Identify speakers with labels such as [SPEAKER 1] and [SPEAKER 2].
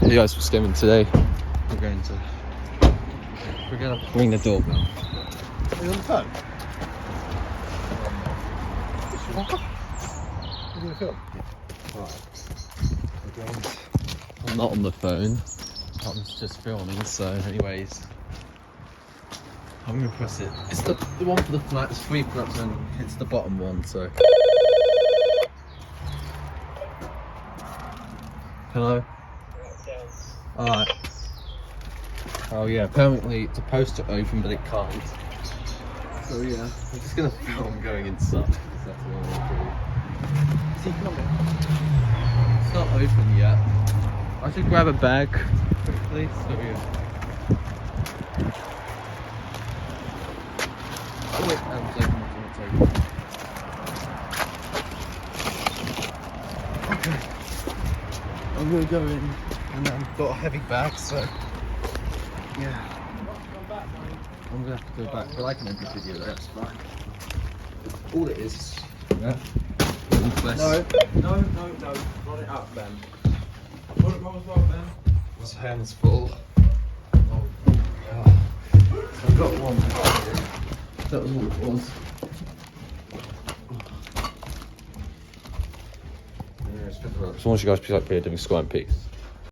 [SPEAKER 1] Hey guys, what's going on today? We're gonna ring the doorbell.
[SPEAKER 2] Are you on the phone? What? Are you going to film?
[SPEAKER 1] Right. I'm not on the phone. I'm just filming, so anyways. I'm gonna press it. It's the one for the flat, it's 3 flats and it's the bottom one, so. Hello? Alright. Oh yeah, apparently it's supposed to open but it can't. So yeah, I'm just gonna film going inside because that's what I want to do.
[SPEAKER 2] Is he coming?
[SPEAKER 1] It's not open yet. I should grab a bag quickly, so yeah. Oh wait, it's open, it's open. Okay. I'm gonna go in and I've got a heavy bag, so yeah. I'm gonna have to go back, but I can end this video, that's fine. All it is, yeah.
[SPEAKER 2] No, run it up, Ben. Run it as well, Ben.
[SPEAKER 1] His hands full. Oh, God. I've got one. That was all it was. So once you guys please like, doing squat and peace.